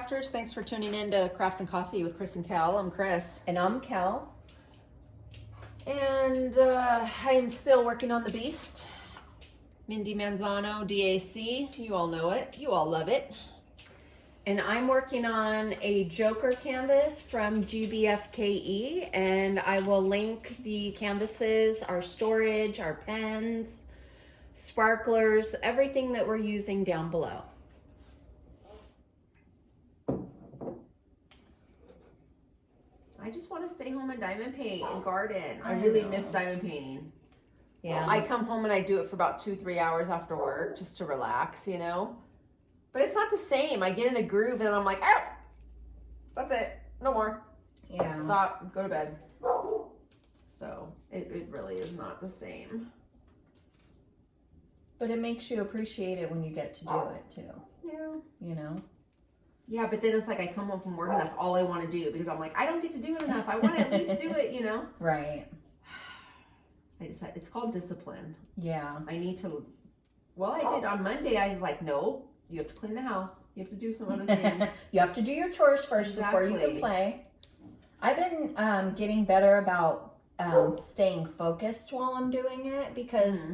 crafters, thanks for tuning in to Crafts and Coffee with Kris and Kel. I'm Kris. And I'm Kel. And I am still working on the beast. Mandie Manzano DAC. You all know it. You all love it. And I'm working on a Joker canvas from GBFKE, and I will link the canvases, our storage, our pens, sparklers, everything that we're using down below. I just want to stay home and diamond paint and garden. I really miss diamond painting. Yeah. I come home and I do it for about 2-3 hours after work just to relax, you know? But it's not the same. I get in a groove and I'm like, oh, that's it. No more. Yeah. Stop. Go to bed. So it really is not the same. But it makes you appreciate it when you get to do it too. Yeah. You know? Yeah, but then it's like I come home from work and that's all I want to do because I'm like, I don't get to do it enough. I want to at least do it, you know? Right. It's called discipline. Yeah. I need to, well, I did on Monday. I was like, no, you have to clean the house. You have to do some other things. You have to do your chores first before you can play. I've been getting better about staying focused while I'm doing it because,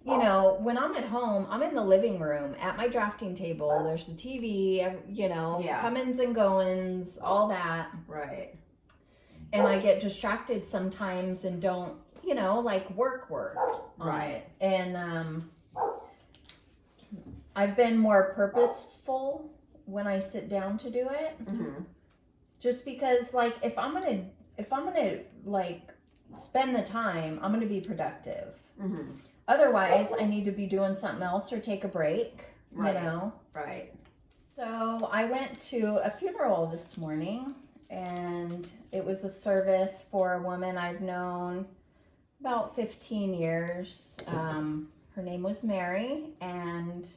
you know, when I'm at home, I'm in the living room at my drafting table. There's the TV, you know, comings and goings, all that. Right. And I get distracted sometimes and don't, you know, like work on it. And I've been more purposeful when I sit down to do it. Just because, like, if I'm gonna like spend the time, I'm gonna be productive. Otherwise, I need to be doing something else or take a break, you know? Right. So I went to a funeral this morning, and it was a service for a woman I've known about 15 years. Her name was Mary, and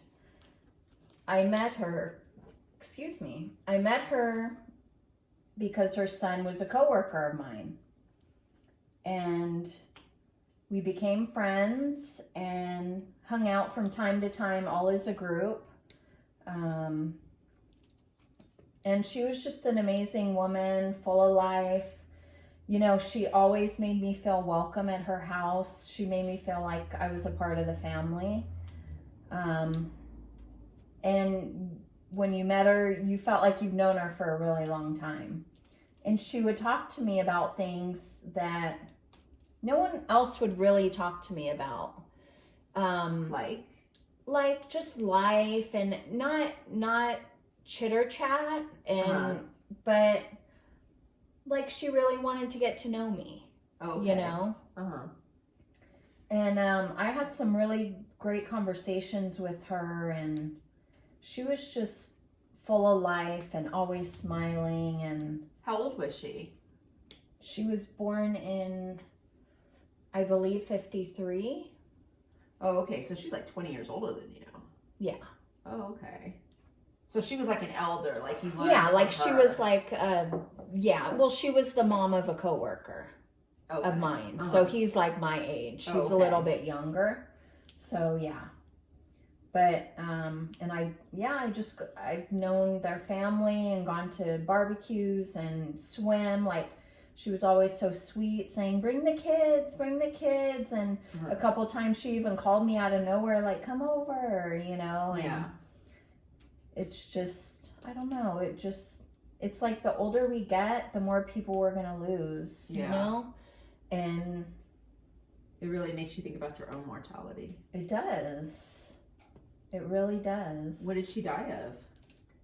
I met her because her son was a coworker of mine. And we became friends and hung out from time to time, all as a group. And she was just an amazing woman, full of life. You know, she always made me feel welcome at her house. She made me feel like I was a part of the family. And when you met her, you felt like you've known her for a really long time. And she would talk to me about things that no one else would really talk to me about. Like just life and not chitter chat and but like she really wanted to get to know me. You know? And I had some really great conversations with her, and she was just full of life and always smiling. And how old was she? She was born in, I believe, 53. Oh, okay. So she's like 20 years older than you. Yeah. Oh, okay. So she was like an elder, like you learned. Yeah, like from she her. was like, well, she was the mom of a coworker of mine. So he's like my age. He's a little bit younger. So yeah. But, and I've known their family and gone to barbecues and swim. Like, she was always so sweet, saying, bring the kids. And a couple times she even called me out of nowhere, like, come over, you know. And it's just, I don't know. It's like the older we get, the more people we're going to lose, you know? And it really makes you think about your own mortality. It does. It really does. What did she die of?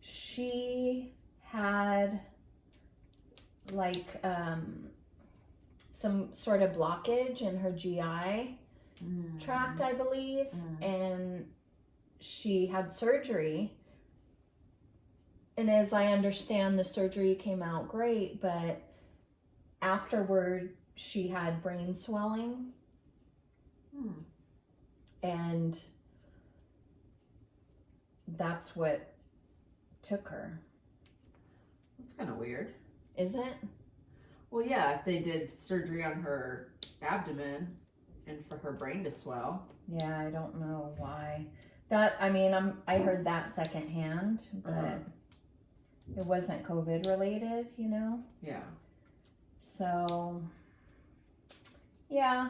She had like some sort of blockage in her GI tract, I believe. And she had surgery. And as I understand, the surgery came out great, but afterward she had brain swelling. And that's what took her. That's kind of weird. Is it? Well, yeah, if they did surgery on her abdomen and for her brain to swell. Yeah, I don't know why. That, I mean, I heard that secondhand, but it wasn't COVID related, you know? Yeah. So, yeah.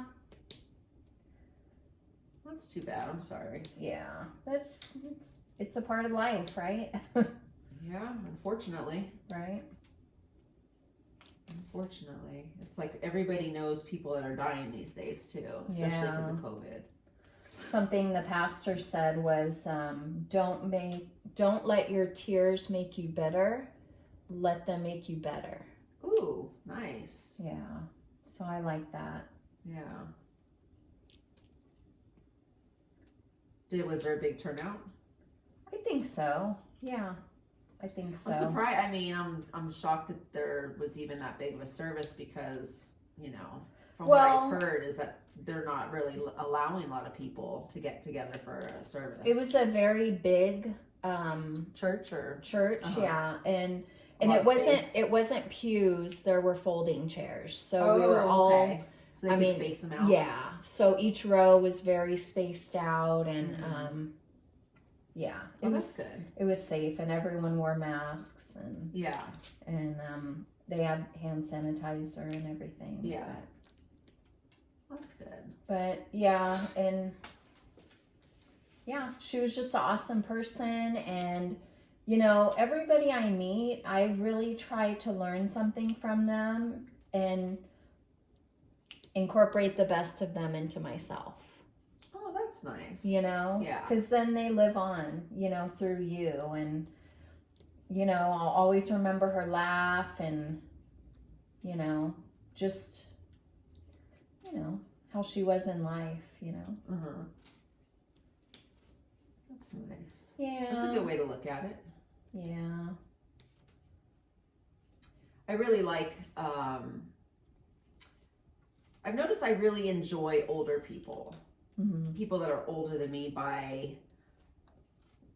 That's too bad. I'm sorry. Yeah. It's a part of life, right? Yeah, unfortunately. Right? Unfortunately. It's like everybody knows people that are dying these days too, especially because of COVID. Something the pastor said was, don't let your tears make you bitter. Let them make you better. Ooh, nice. Yeah. So I like that. Yeah. Was there a big turnout? I think so. Yeah. I think so. I'm surprised. I mean, I'm shocked that there was even that big of a service because, you know, from what I've heard is that they're not really allowing a lot of people to get together for a service. It was a very big church, yeah, and it wasn't pews. There were folding chairs, so we were all. Okay. So they could space them out. Yeah. So each row was very spaced out, and yeah, that's good. It was safe, and everyone wore masks, and they had hand sanitizer and everything. Yeah. That's good. But yeah, and yeah, she was just an awesome person. And, you know, everybody I meet, I really try to learn something from them and incorporate the best of them into myself. Oh, that's nice. You know? Yeah. Because then they live on, you know, through you. And, you know, I'll always remember her laugh and, you know, just... you know, how she was in life, you know. Uh-huh. That's nice. Yeah. That's a good way to look at it. Yeah. I really like, I've noticed I really enjoy older people. Mm-hmm. People that are older than me by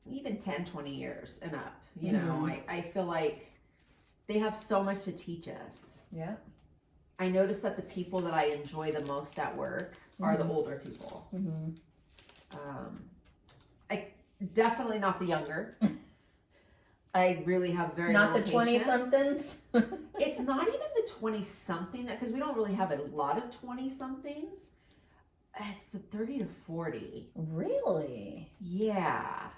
even 10, 20 years and up. You know, I feel like they have so much to teach us. Yeah. I notice that the people that I enjoy the most at work are the older people. Mm-hmm. I definitely not the younger. I really have very not the little 20-somethings. It's not even the 20-something because we don't really have a lot of 20-somethings. It's the 30 to 40. Really? Yeah,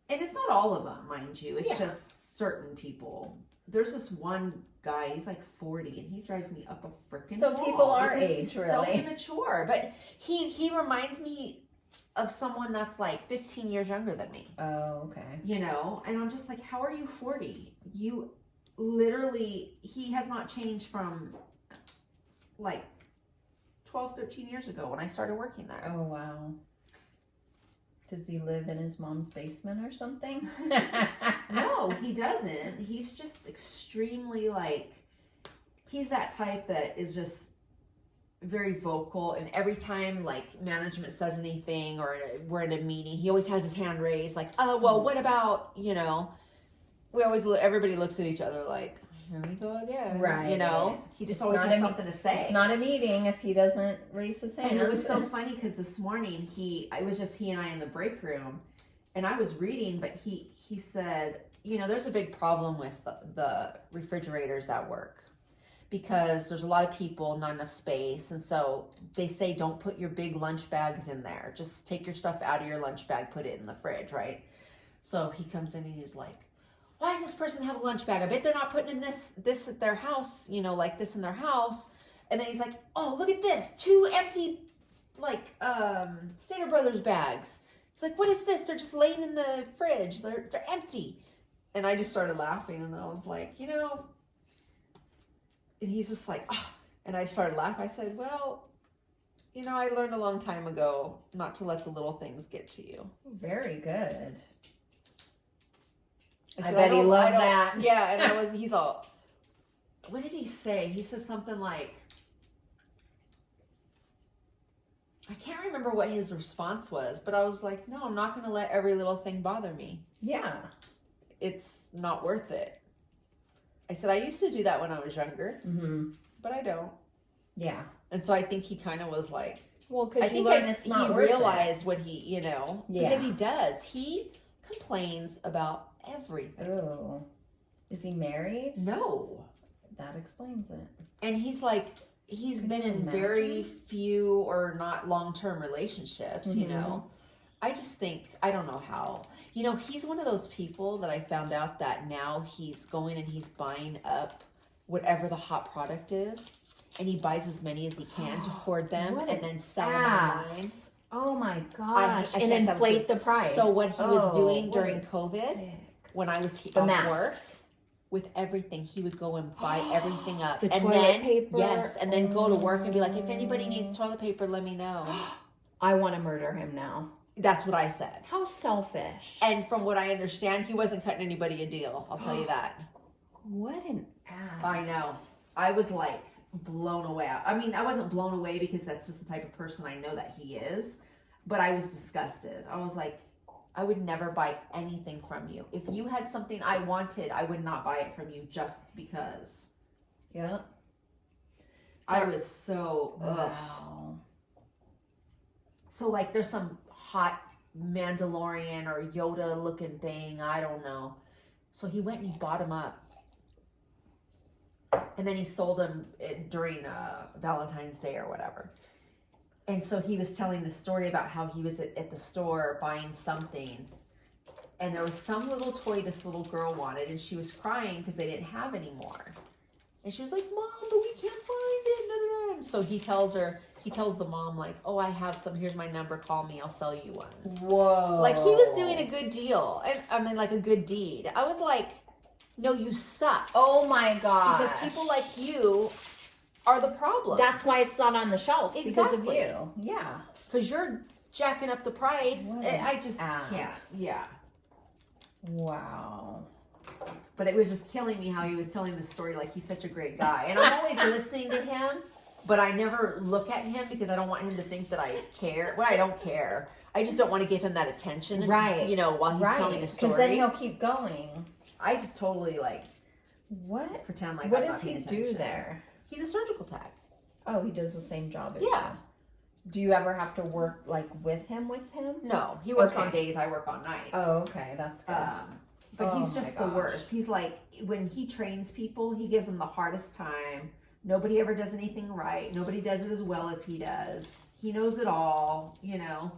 and it's not all of them, mind you. It's just certain people. There's this one guy, he's like 40, and he drives me up a freaking So wall people our age, he's really. so immature. But he reminds me of someone that's like 15 years younger than me. Oh, okay. You know, and I'm just like, how are you 40? You literally, he has not changed from like 12, 13 years ago when I started working there. Oh, wow. Does he live in his mom's basement or something? No, he doesn't. He's just extremely like, he's that type that is just very vocal. And every time like management says anything or we're in a meeting, he always has his hand raised like, oh, well, what about, you know, everybody looks at each other like, here we go again. Right. You know, he just always has something to say. It's not a meeting if he doesn't raise his hand. And it was so funny because this morning it was just he and I in the break room, and I was reading, but he said, you know, there's a big problem with the refrigerators at work because there's a lot of people, not enough space. And so they say, don't put your big lunch bags in there. Just take your stuff out of your lunch bag, put it in the fridge, right? So he comes in and he's like, why does this person have a lunch bag? I bet they're not putting in this at their house, you know, like this in their house. And then he's like, oh, look at this. 2 empty, like, Stater Brothers bags. He's like, what is this? They're just laying in the fridge. They're empty. And I just started laughing, and I was like, you know, and he's just like, oh. And I started laughing. I said, well, you know, I learned a long time ago not to let the little things get to you. Very good. I bet he loved that. Yeah, and he's all, what did he say? He said something like, I can't remember what his response was, but I was like, no, I'm not going to let every little thing bother me. Yeah. It's not worth it. I said, I used to do that when I was younger, but I don't. Yeah. And so I think he kind of was like, well, because you learn it's not worth it. He realized what he, you know, because he does. He complains about everything. Oh. Is he married? No. That explains it. And he's like, he's been in very few or not long-term relationships, you know. I just think, I don't know how. You know, he's one of those people that I found out that now he's going and he's buying up whatever the hot product is. And he buys as many as he can to hoard them and then sell them online. Oh my gosh. I and inflate the price. So what he was doing during COVID, when I was off work, with everything, he would go and buy everything up. The toilet paper? Yes, and then go to work and be like, if anybody needs toilet paper, let me know. I want to murder him now. That's what I said. How selfish. And from what I understand, he wasn't cutting anybody a deal. I'll tell you that. What an ass. I know. I was like blown away. I mean, I wasn't blown away because that's just the type of person I know that he is. But I was disgusted. I was like, I would never buy anything from you. If you had something I wanted, I would not buy it from you just because. Yeah. I was so, wow. So like there's some hot Mandalorian or Yoda looking thing. I don't know. So he went and he bought him up. And then he sold him during Valentine's Day or whatever. And so he was telling the story about how he was at the store buying something. And there was some little toy this little girl wanted. And she was crying because they didn't have any more. And she was like, Mom, but we can't find it. And so he tells the mom, like, oh, I have some. Here's my number. Call me. I'll sell you one. Whoa. Like, he was doing a good deal. And I mean, like, a good deed. I was like, no, you suck. Oh, my God. Because people like you are the problem. That's why it's not on the shelf. Exactly. Because of you. Yeah. Because you're jacking up the price. I just can't. Yeah. Wow. But it was just killing me how he was telling the story like he's such a great guy. And I'm always listening to him, but I never look at him because I don't want him to think that I care. Well, I don't care. I just don't want to give him that attention. Right. You know, while he's telling a story. Because then he'll keep going. I just totally like what pretend like what I'm does not he paying do attention. there? He's a surgical tech. Oh, he does the same job as you. Do you ever have to work like with him? No, he works on days. I work on nights. Oh, okay, that's good. But he's just the worst. He's like, when he trains people, he gives them the hardest time. Nobody ever does anything right. Nobody does it as well as he does. He knows it all, you know.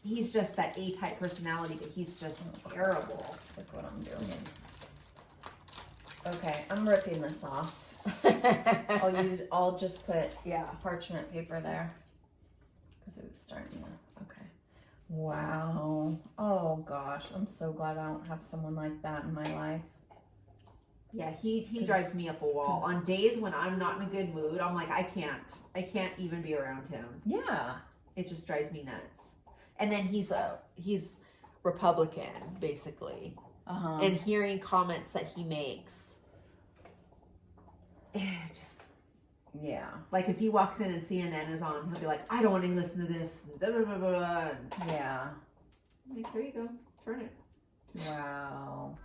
He's just that A-type personality, but he's just terrible. Look what I'm doing. Okay, I'm ripping this off. I'll just put parchment paper there. Because it was starting to, okay. Wow. Oh gosh, I'm so glad I don't have someone like that in my life. Yeah, he drives me up a wall. On days when I'm not in a good mood, I'm like, I can't even be around him. Yeah. It just drives me nuts. And then he's Republican, basically. And hearing comments that he makes, just, yeah. like if he walks in and CNN is on, he'll be like, I don't want to listen to this. Blah, blah, blah, blah. Yeah. I'm like, here you go. Turn it. Wow.